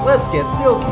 let's get silky.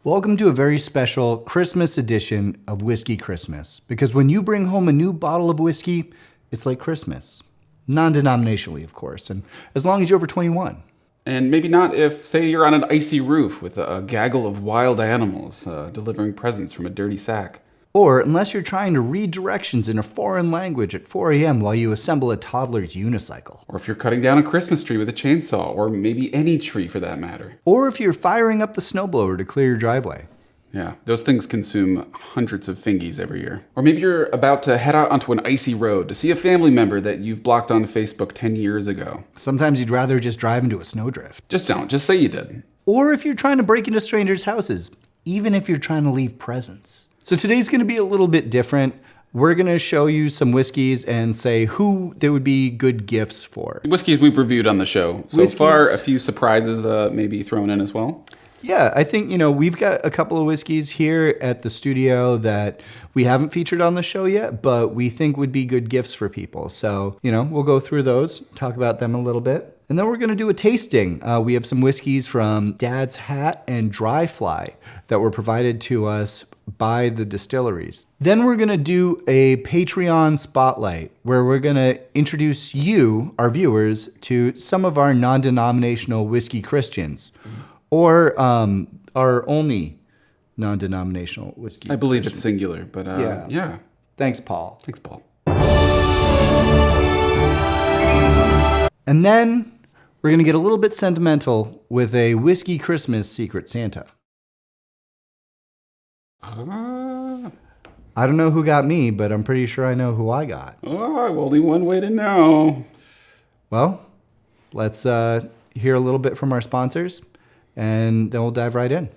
Welcome to a very special Christmas edition of Whiskey Christmas, because when you bring home a new bottle of whiskey, it's like Christmas. Non-denominationally, of course, and as long as you're over 21. And maybe not if, say, you're on an icy roof with a gaggle of wild animals delivering presents from a dirty sack. Or unless you're trying to read directions in a foreign language at 4 a.m. while you assemble a toddler's unicycle. Or if you're cutting down a Christmas tree with a chainsaw, or maybe any tree for that matter. Or if you're firing up the snowblower to clear your driveway. Yeah, those things consume hundreds of fingies every year. Or maybe you're about to head out onto an icy road to see a family member that you've blocked on Facebook 10 years ago. Sometimes you'd rather just drive into a snowdrift. Just don't. Just say you did. Or if you're trying to break into strangers' houses, even if you're trying to leave presents. So today's gonna be a little bit different. We're gonna show you some whiskeys and say who they would be good gifts for. Whiskeys we've reviewed on the show. So far, a few surprises maybe thrown in as well. Yeah, I think, we've got a couple of whiskeys here at the studio that we haven't featured on the show yet, but we think would be good gifts for people. So, we'll go through those, talk about them a little bit. And then we're going to do a tasting. We have some whiskeys from Dad's Hat and Dry Fly that were provided to us by the distilleries. Then we're going to do a Patreon spotlight where we're going to introduce you, our viewers, to some of our non-denominational whiskey Christians. Or our only non-denominational whiskey. I believe it's singular, but yeah. Thanks, Paul. Thanks, Paul. And then we're going to get a little bit sentimental with a Whiskey Christmas Secret Santa. I don't know who got me, but I'm pretty sure I know who I got. Oh, only one way to know. Well, let's hear a little bit from our sponsors. And then we'll dive right in.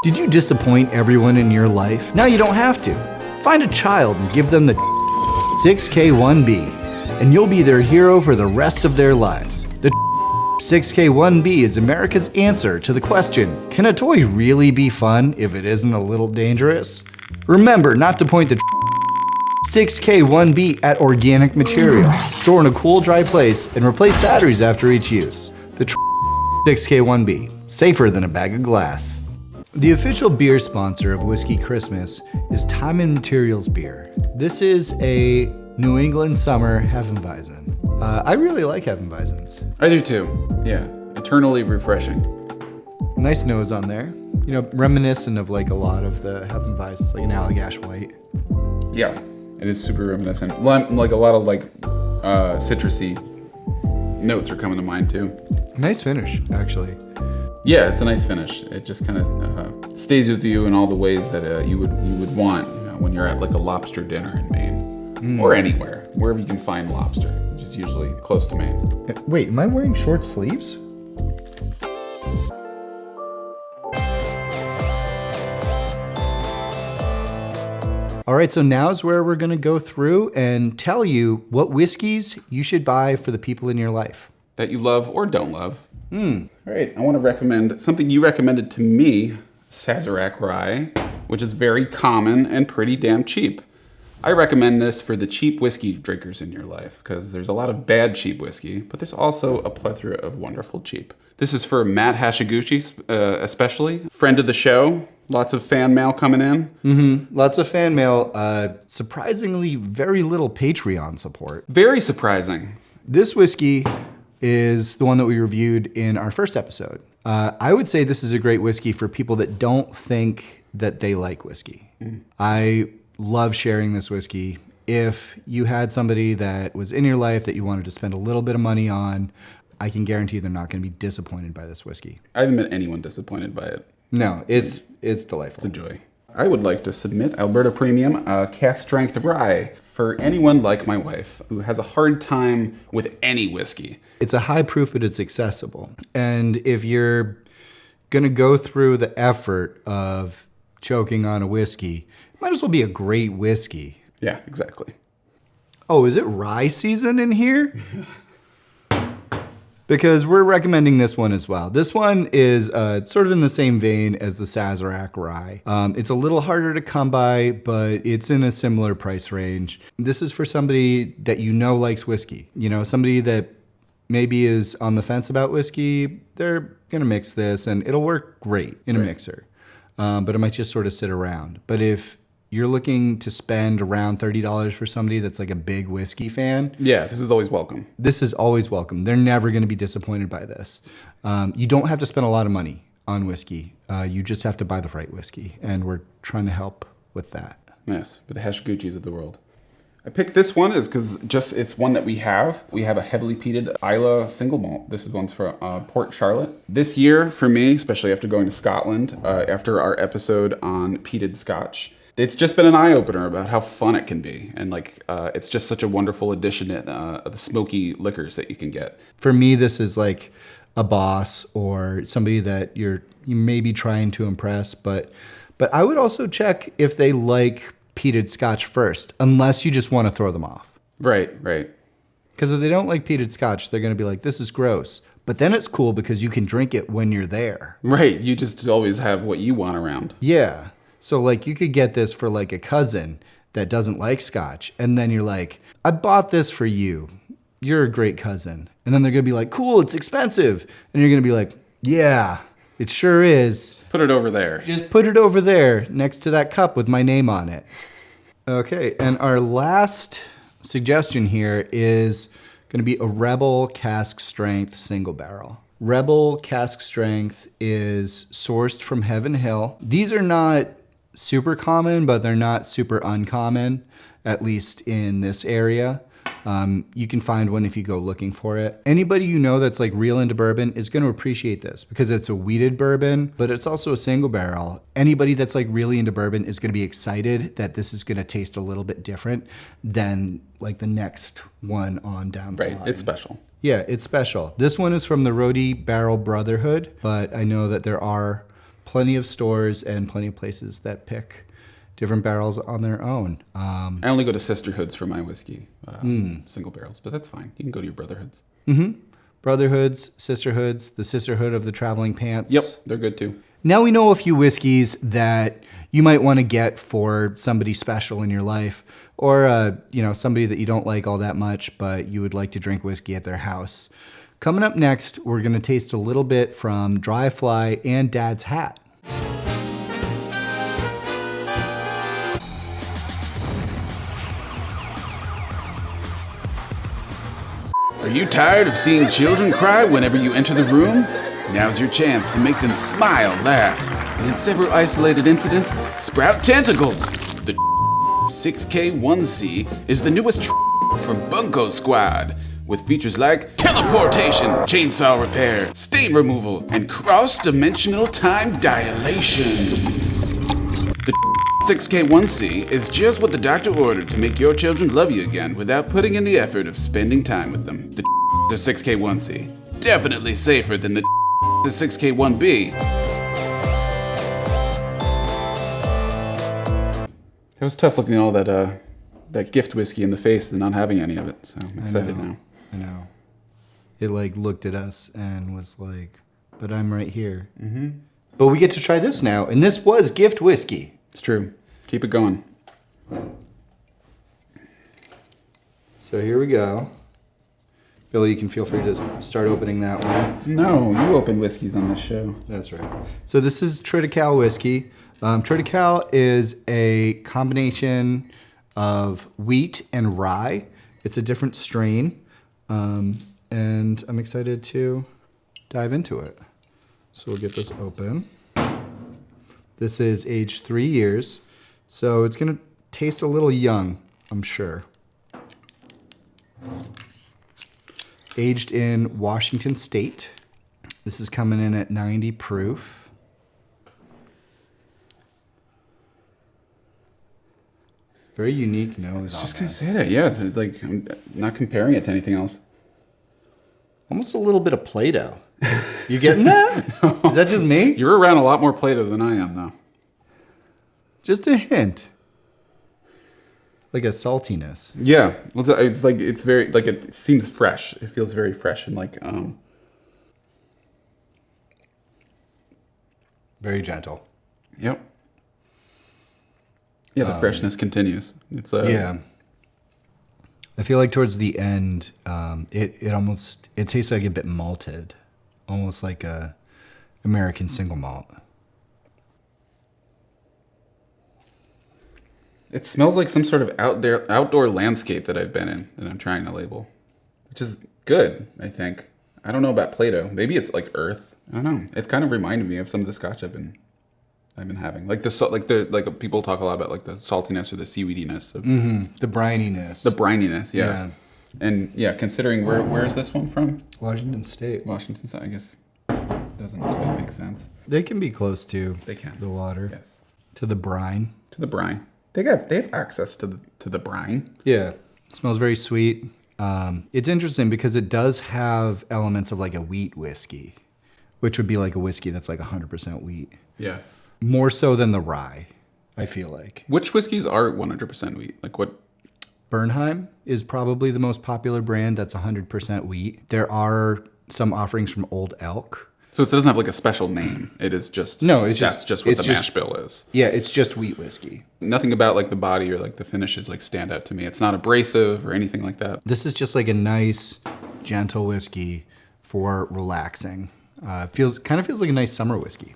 Did you disappoint everyone in your life? Now you don't have to. Find a child and give them the 6K1B, and you'll be their hero for the rest of their lives. The 6K1B is America's answer to the question, can a toy really be fun if it isn't a little dangerous? Remember not to point the 6K1B at organic material. Store in a cool, dry place and replace batteries after each use. The 6K1B, safer than a bag of glass. The official beer sponsor of Whiskey Christmas is Time and Materials Beer. This is a New England summer Hefeweizen. I really like Hefeweizens. I do too. Yeah, eternally refreshing. Nice nose on there. Reminiscent of like a lot of the Hefeweizens, like an Allagash White. Yeah. It is super reminiscent. Like a lot of citrusy notes are coming to mind too. Nice finish, actually. Yeah, it's a nice finish. It just kind of stays with you in all the ways that you would want when you're at like a lobster dinner in Maine or anywhere, wherever you can find lobster, which is usually close to Maine. Wait, am I wearing short sleeves? All right, so now's where we're gonna go through and tell you what whiskeys you should buy for the people in your life. That you love or don't love. All right, I wanna recommend something you recommended to me, Sazerac Rye, which is very common and pretty damn cheap. I recommend this for the cheap whiskey drinkers in your life because there's a lot of bad cheap whiskey, but there's also a plethora of wonderful cheap. This is for Matt Hashiguchi, especially. Friend of the show. Lots of fan mail coming in. Lots of fan mail. Surprisingly, very little Patreon support. Very surprising. This whiskey is the one that we reviewed in our first episode. I would say this is a great whiskey for people that don't think that they like whiskey. I love sharing this whiskey. If you had somebody that was in your life that you wanted to spend a little bit of money on, I can guarantee they're not going to be disappointed by this whiskey. I haven't met anyone disappointed by it. No, it's delightful. It's a joy. I would like to submit Alberta Premium Cask Strength Rye for anyone like my wife who has a hard time with any whiskey. It's a high proof, but it's accessible. And if you're going to go through the effort of choking on a whiskey, it might as well be a great whiskey. Yeah, exactly. Oh, is it rye season in here? Because we're recommending this one as well. This one is sort of in the same vein as the Sazerac rye. It's a little harder to come by, but it's in a similar price range. This is for somebody that you know likes whiskey. You know, somebody that maybe is on the fence about whiskey. They're gonna mix this, and it'll work great in a mixer. But it might just sort of sit around. But if you're looking to spend around $30 for somebody that's like a big whiskey fan. Yeah, this is always welcome. This is always welcome. They're never going to be disappointed by this. You don't have to spend a lot of money on whiskey. You just have to buy the right whiskey, and we're trying to help with that. Yes, with the Hashiguchis of the world. I picked this one because it's one that we have. We have a heavily peated Isla single malt. This is one's for Port Charlotte. This year, for me, especially after going to Scotland, after our episode on peated Scotch, it's just been an eye-opener about how fun it can be. And it's just such a wonderful addition of the smoky liquors that you can get. For me, this is like a boss or somebody that you may be trying to impress. But I would also check if they like peated Scotch first, unless you just want to throw them off. Right. Because if they don't like peated Scotch, they're going to be like, this is gross. But then it's cool because you can drink it when you're there. Right. You just always have what you want around. Yeah. So like you could get this for like a cousin that doesn't like Scotch. And then you're like, I bought this for you. You're a great cousin. And then they're going to be like, cool, it's expensive. And you're going to be like, yeah, it sure is. Just put it over there. Just put it over there next to that cup with my name on it. Okay. And our last suggestion here is going to be a Rebel cask strength single barrel. Rebel cask strength is sourced from Heaven Hill. These are not super common, but they're not super uncommon, at least in this area. You can find one if you go looking for it. Anybody you know that's like real into bourbon is going to appreciate this because it's a wheated bourbon, but it's also a single barrel. Anybody that's like really into bourbon is going to be excited that this is going to taste a little bit different than like the next one on down the line. Right, it's special. Yeah, it's special. This one is from the Rody Barrel Brotherhood, but I know that there are plenty of stores and plenty of places that pick different barrels on their own. I only go to Sisterhoods for my whiskey, single barrels, but that's fine. You can go to your Brotherhoods. Mm-hmm. Brotherhoods, Sisterhoods, the Sisterhood of the Traveling Pants. Yep, they're good too. Now we know a few whiskeys that you might want to get for somebody special in your life, or somebody that you don't like all that much, but you would like to drink whiskey at their house. Coming up next, we're going to taste a little bit from Dry Fly and Dad's Hat. Are you tired of seeing children cry whenever you enter the room? Now's your chance to make them smile, laugh, and in several isolated incidents, sprout tentacles. The 6K1C is the newest from Bunko Squad, with features like teleportation, chainsaw repair, stain removal, and cross-dimensional time dilation. The 6K1C is just what the doctor ordered to make your children love you again without putting in the effort of spending time with them. The 6K1C, definitely safer than the 6K1B. It was tough looking at all that gift whiskey in the face and not having any of it, so I'm excited now. I know. It like looked at us and was like, but I'm right here. Mm-hmm. But we get to try this now, and this was gift whiskey. It's true. Keep it going. So here we go. Billy, you can feel free to start opening that one. No, you open whiskeys on this show. That's right. So this is Triticale whiskey. Triticale is a combination of wheat and rye. It's a different strain, and I'm excited to dive into it. So we'll get this open. This is aged 3 years, so it's going to taste a little young, I'm sure. Aged in Washington State. This is coming in at 90 proof. Very unique nose. I was just going to say that, yeah. It's like, I'm not comparing it to anything else. Almost a little bit of Play-Doh. You getting that? No. Is that just me? You're around a lot more Play-Doh than I am, though. Just a hint. Like a saltiness. Yeah. It's like, it's very, like, it seems fresh. It feels very fresh and like, very gentle. Yep. Yeah, the freshness continues. It's yeah. I feel like towards the end, it tastes like a bit malted, almost like a American single malt. It smells like some sort of outdoor landscape that I've been in that I'm trying to label, which is good, I think. I don't know about Play-Doh. Maybe it's like earth. I don't know. It's kind of reminded me of some of the scotch I've been having. Like people talk a lot about like the saltiness or the seaweediness of the brininess. The brininess, yeah. And yeah, considering where is this one from? Washington State. Washington State, I guess doesn't quite make sense. They can be close to the water. Yes. To the brine. To the brine. They have access to the brine. Yeah. It smells very sweet. It's interesting because it does have elements of like a wheat whiskey, which would be like a whiskey that's like 100% wheat. Yeah. More so than the rye, I feel like. Which whiskeys are 100% wheat? Like what? Bernheim is probably the most popular brand that's 100% wheat. There are some offerings from Old Elk. So it doesn't have like a special name. It is just that's just what the mash bill is. Yeah, it's just wheat whiskey. Nothing about like the body or like the finishes like stand out to me. It's not abrasive or anything like that. This is just like a nice, gentle whiskey for relaxing. Feels like a nice summer whiskey,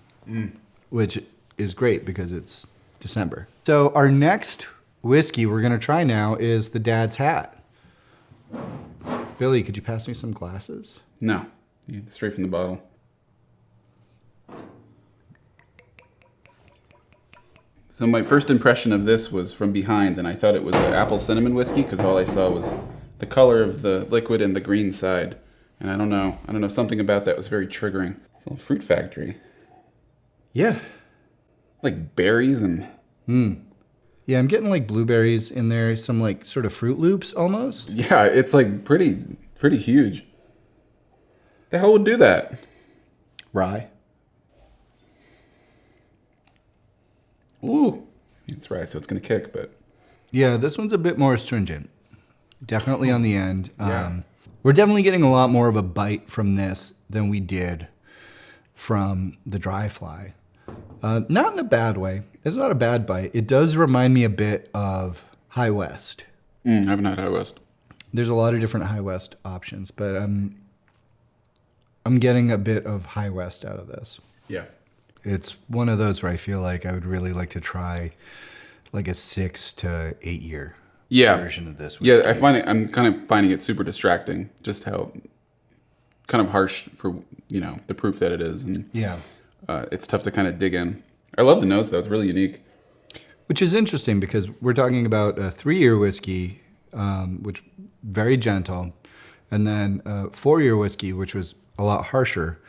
which is great because it's December. So our next whiskey we're gonna try now is the Dad's Hat. Billy, could you pass me some glasses? No, straight from the bottle. So my first impression of this was from behind, and I thought it was an apple cinnamon whiskey because all I saw was the color of the liquid and the green side. And I don't know, something about that was very triggering. It's a little fruit factory. Yeah. Like berries and... Yeah, I'm getting like blueberries in there, some like sort of Fruit Loops almost. Yeah, it's like pretty huge. The hell would do that? Rye. Ooh, it's rye, so it's gonna kick, but... Yeah, this one's a bit more astringent. Definitely on the end. We're definitely getting a lot more of a bite from this than we did from the Dry Fly. Not in a bad way. It's not a bad bite. It does remind me a bit of High West. I haven't had High West. There's a lot of different High West options, but I'm getting a bit of High West out of this. Yeah. It's one of those where I feel like I would really like to try like a 6 to 8 year version of this whiskey. Yeah, I'm kind of finding it super distracting, just how kind of harsh for, the proof that it is. And yeah. It's tough to kind of dig in. I love the nose, though. It's really unique. Which is interesting because we're talking about a 3-year whiskey, which very gentle, and then a 4-year whiskey, which was a lot harsher.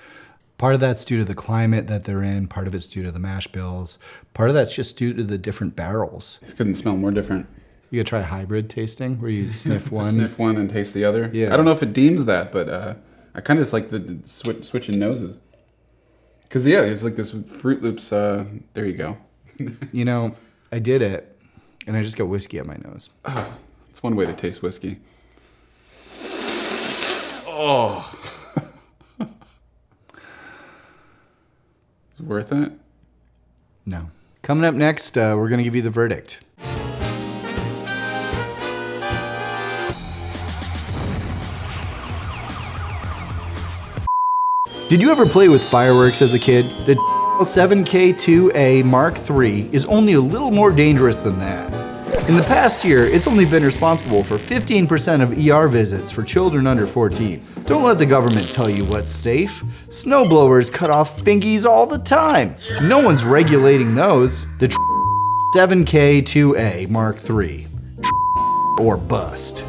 Part of that's due to the climate that they're in. Part of it's due to the mash bills. Part of that's just due to the different barrels. This couldn't smell more different. You gotta try hybrid tasting where you sniff one. Sniff one and taste the other. Yeah. I don't know if it deems that, but I kind of just like the switching noses. Because, yeah, it's like this Fruit Loops. There you go. I did it, and I just got whiskey at my nose. It's one way to taste whiskey. Oh. Is it worth it? No. Coming up next, we're going to give you the verdict. Did you ever play with fireworks as a kid? The 7K2A Mark III is only a little more dangerous than that. In the past year, it's only been responsible for 15% of ER visits for children under 14. Don't let the government tell you what's safe. Snowblowers cut off binkies all the time. No one's regulating those. The 7K2A Mark III. Or bust.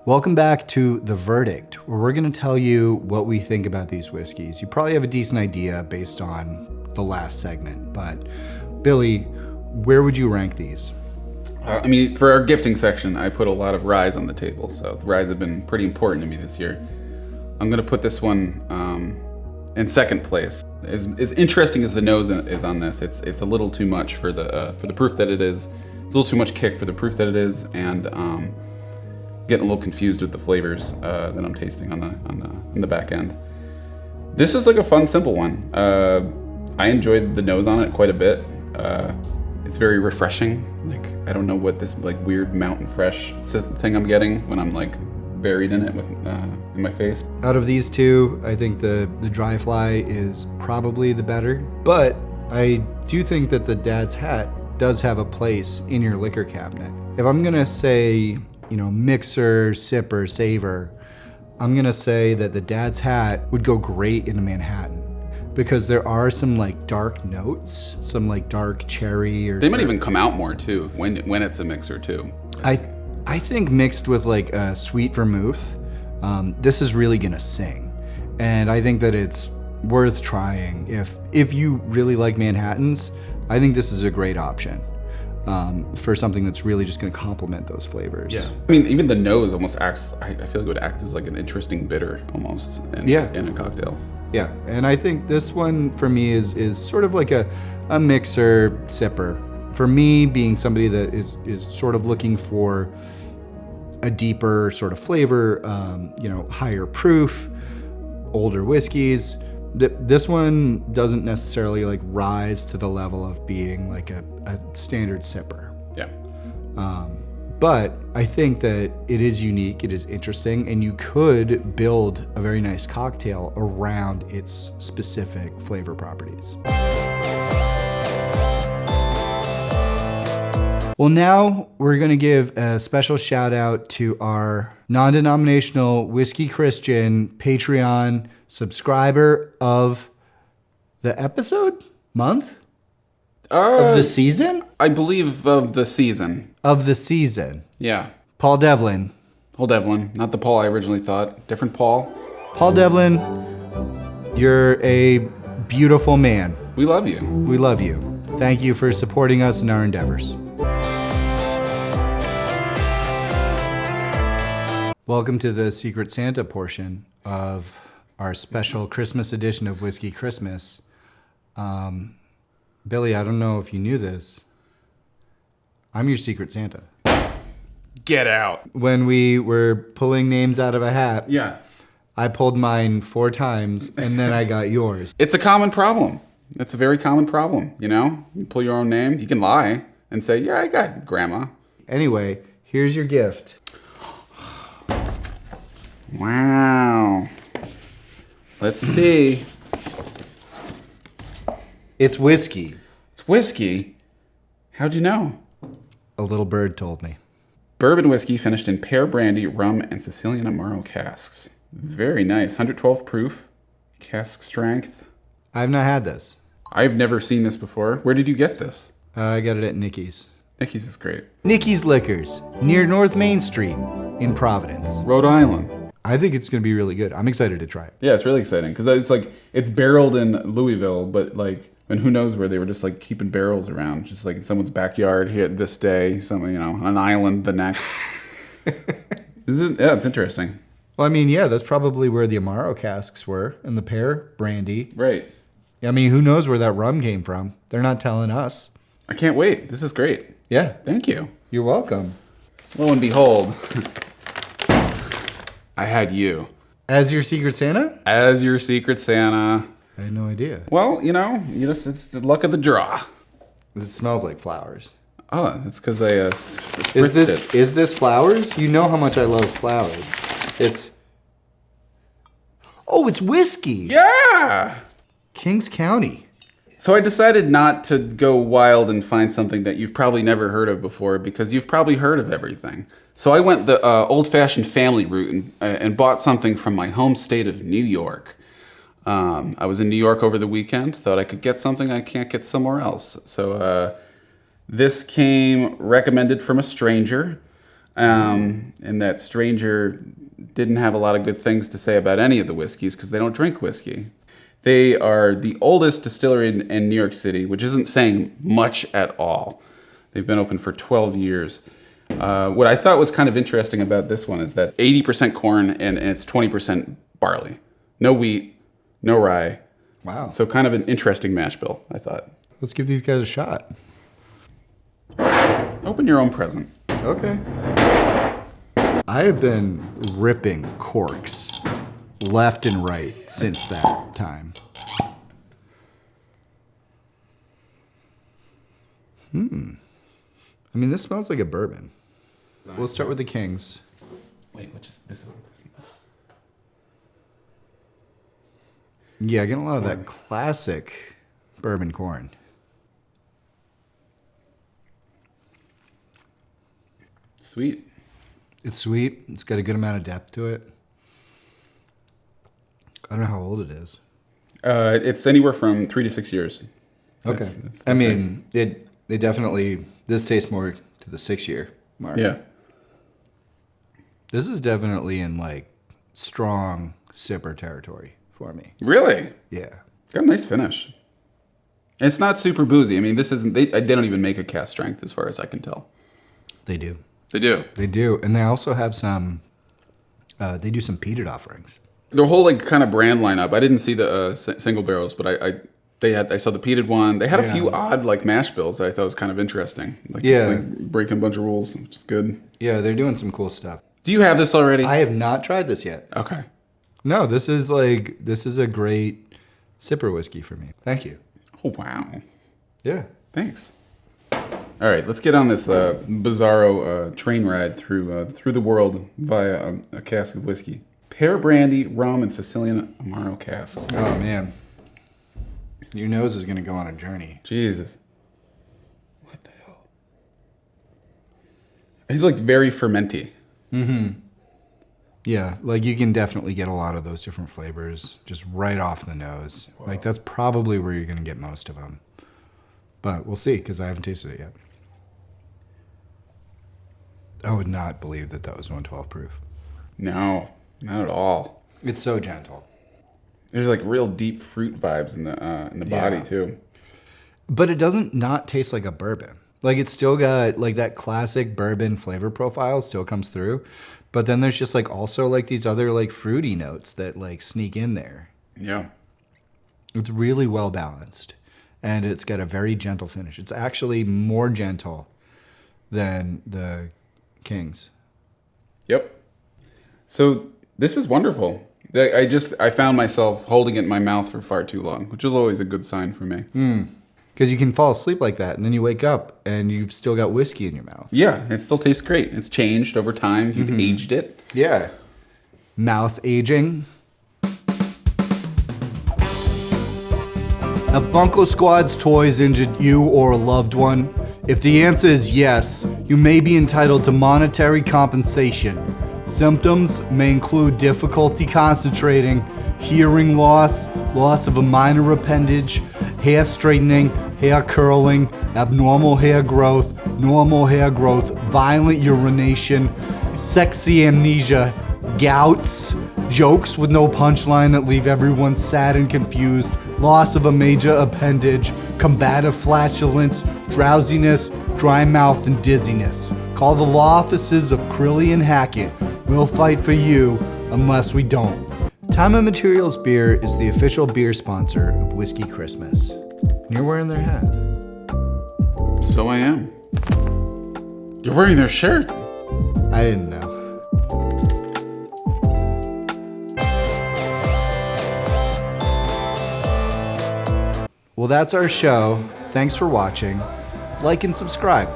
Welcome back to The Verdict, where we're going to tell you what we think about these whiskeys. You probably have a decent idea based on the last segment, but Billy, where would you rank these? I mean, for our gifting section, I put a lot of ryes on the table, so the ryes have been pretty important to me this year. I'm gonna put this one in second place. As interesting as the nose is on this, it's a little too much for the proof that it is. It's a little too much kick for the proof that it is, and getting a little confused with the flavors that I'm tasting on the back end. This was like a fun, simple one. I enjoyed the nose on it quite a bit. It's very refreshing. Like, I don't know what this like weird mountain fresh thing I'm getting when I'm like buried in it with in my face. Out of these two, I think the dry fly is probably the better, but I do think that the Dad's Hat does have a place in your liquor cabinet. If I'm gonna say, mixer, sipper, savor, I'm gonna say that the Dad's Hat would go great in a Manhattan, because there are some like dark notes, some like dark cherry, or they might even come out more too when it's a mixer too. I think mixed with like a sweet vermouth, this is really gonna sing, and I think that it's worth trying. If you really like Manhattans, I think this is a great option for something that's really just gonna complement those flavors. Yeah, I mean, even the nose almost acts. I feel like it would act as like an interesting bitter almost in a cocktail. Yeah, and I think this one for me is sort of like a mixer sipper. For me, being somebody that is sort of looking for a deeper sort of flavor, higher proof, older whiskeys, this one doesn't necessarily like rise to the level of being like a standard sipper. Yeah. But I think that it is unique, it is interesting, and you could build a very nice cocktail around its specific flavor properties. Well, now we're going to give a special shout out to our non-denominational Whiskey Christian Patreon subscriber of the episode? Month? Of the season? I believe of the season. Of the season. Yeah. Paul Devlin. Paul Devlin, not the Paul I originally thought. Different Paul. Paul Devlin, you're a beautiful man. We love you. We love you. Thank you for supporting us in our endeavors. Welcome to the Secret Santa portion of our special Christmas edition of Whiskey Christmas. Billy, I don't know if you knew this. I'm your Secret Santa. Get out. When we were pulling names out of a hat, Yeah. I pulled mine 4 times and then I got yours. It's a common problem. It's a very common problem, You pull your own name. You can lie and say, yeah, I got grandma. Anyway, here's your gift. Wow. Let's see. It's whiskey. It's whiskey. How'd you know? A little bird told me. Bourbon whiskey finished in pear brandy, rum, and Sicilian Amaro casks. Very nice. 112 proof. Cask strength. I've not had this. I've never seen this before. Where did you get this? I got it at Nicky's. Nicky's is great. Nicky's Liquors, near North Main Street in Providence. Rhode Island. I think it's going to be really good. I'm excited to try it. Yeah, it's really exciting because it's barreled in Louisville, but and who knows where they were just like keeping barrels around, just like in someone's backyard here this day, on an island the next. Yeah, it's interesting. Well, I mean, yeah, that's probably where the Amaro casks were and the pear brandy. Right. I mean, who knows where that rum came from? They're not telling us. I can't wait. This is great. Yeah. Thank you. You're welcome. Lo and behold, I had you. As your Secret Santa? As your Secret Santa. I had no idea. Well, it's the luck of the draw. This smells like flowers. Oh, that's because I spritzed it. Is this flowers? You know how much I love flowers. It's whiskey. Yeah! Kings County. So I decided not to go wild and find something that you've probably never heard of before because you've probably heard of everything. So I went the old-fashioned family route and bought something from my home state of New York. I was in New York over the weekend, thought I could get something I can't get somewhere else. So this came recommended from a stranger, and that stranger didn't have a lot of good things to say about any of the whiskeys because they don't drink whiskey. They are the oldest distillery in New York City, which isn't saying much at all. They've been open for 12 years. What I thought was kind of interesting about this one is that 80% corn and it's 20% barley. No wheat, no rye. Wow. So kind of an interesting mash bill, I thought. Let's give these guys a shot. Open your own present. Okay. I have been ripping corks left and right since that time. I mean, this smells like a bourbon. We'll start with the Kings. Wait, which is this one? Yeah, getting a lot of that classic bourbon corn. Sweet. It's sweet. It's got a good amount of depth to it. I don't know how old it is. It's anywhere from 3 to 6 years. Okay. I mean, it definitely, this tastes more to the 6-year mark. Yeah. This is definitely in like strong sipper territory for me. Really? Yeah. It's got a nice finish. It's not super boozy. I mean, this isn't, they don't even make a cast strength as far as I can tell. They do. They do. They do. And they also have some, they do some peated offerings. Their whole like kind of brand lineup. I didn't see the single barrels, but I saw the peated one. They had a few odd like mash bills that I thought was kind of interesting. Like just like breaking a bunch of rules, which is good. Yeah, they're doing some cool stuff. Do you have this already? I have not tried this yet. Okay. No, this is a great sipper whiskey for me. Thank you. Oh wow. Yeah. Thanks. All right, let's get on this bizarro train ride through the world via a cask of whiskey. Pear brandy, rum, and Sicilian Amaro casks. Oh man. Your nose is gonna go on a journey. Jesus. What the hell? It's like very fermenty. Yeah, like you can definitely get a lot of those different flavors just right off the nose. Wow. Like that's probably where you're gonna get most of them. But we'll see, because I haven't tasted it yet. I would not believe that was 112 proof. No, not at all. It's so gentle. There's like real deep fruit vibes in the body too. But it doesn't not taste like a bourbon. Like it's still got like that classic bourbon flavor profile still comes through. But then there's just like also like these other like fruity notes that like sneak in there. Yeah. It's really well balanced. And it's got a very gentle finish. It's actually more gentle than the Kings. Yep. So this is wonderful. I found myself holding it in my mouth for far too long, which is always a good sign for me. Because you can fall asleep like that, and then you wake up, and you've still got whiskey in your mouth. Yeah, it still tastes great. It's changed over time. You've aged it. Yeah. Mouth aging. Have Bunko Squad's toys injured you or a loved one? If the answer is yes, you may be entitled to monetary compensation. Symptoms may include difficulty concentrating, hearing loss, loss of a minor appendage, hair straightening, hair curling, abnormal hair growth, normal hair growth, violent urination, sexy amnesia, gouts, jokes with no punchline that leave everyone sad and confused, loss of a major appendage, combative flatulence, drowsiness, dry mouth, and dizziness. Call the law offices of Crilly and Hackett. We'll fight for you unless we don't. Time and Materials Beer is the official beer sponsor of Whiskey Christmas. You're wearing their hat. So I am. You're wearing their shirt. I didn't know. Well, that's our show. Thanks for watching. Like and subscribe.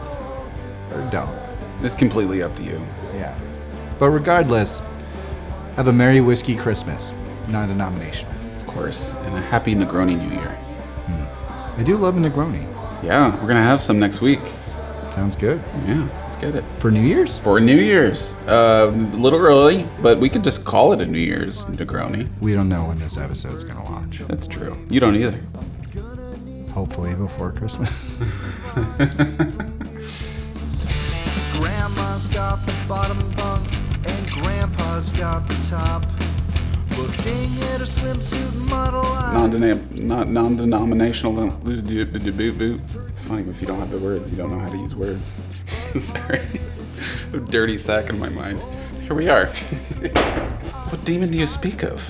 Or don't. It's completely up to you. Yeah. But regardless, have a Merry Whiskey Christmas. Non-denominational. Of course. And a happy Negroni New Year. I do love a Negroni. Yeah, we're going to have some next week. Sounds good. Yeah, let's get it. For New Year's? For New Year's. A little early, but we could just call it a New Year's Negroni. We don't know when this episode's going to launch. That's true. You don't either. Hopefully before Christmas. Grandma's got the bottom bunk and Grandpa's got the top. Looking at her swimsuit model. non-denominational. It's funny if you don't have the words, you don't know how to use words. Sorry. A dirty sack in my mind. Here we are. What demon do you speak of?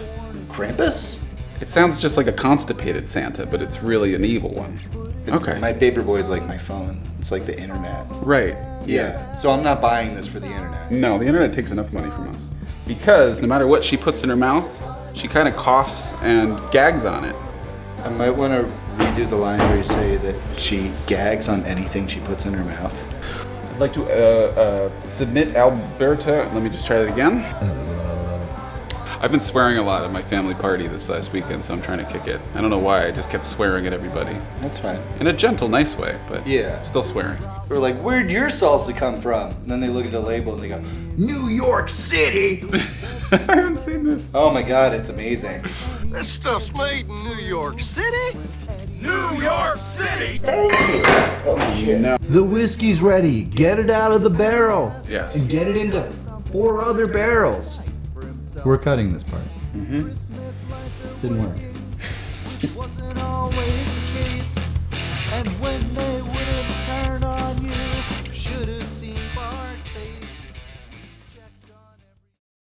Krampus? It sounds just like a constipated Santa, but it's really an evil one. Okay. My paperboy is like my phone. It's like the internet. Right. Yeah. So I'm not buying this for the internet. No, the internet takes enough money from us. Because no matter what she puts in her mouth, she kind of coughs and gags on it. I might want to redo the line where you say that she gags on anything she puts in her mouth. I'd like to submit Alberta. Let me just try that again. I've been swearing a lot at my family party this last weekend, so I'm trying to kick it. I don't know why, I just kept swearing at everybody. That's fine. In a gentle, nice way, but Yeah. still swearing. We're like, where'd your salsa come from? And then they look at the label and they go, New York City! I haven't seen this. Oh my god, it's amazing. This stuff's made in New York City. New York City. Oh shit. No. The whiskey's ready. Get it out of the barrel. Yes. And get it into 4 other barrels. We're cutting this part. Didn't work. Wasn't always the case. And when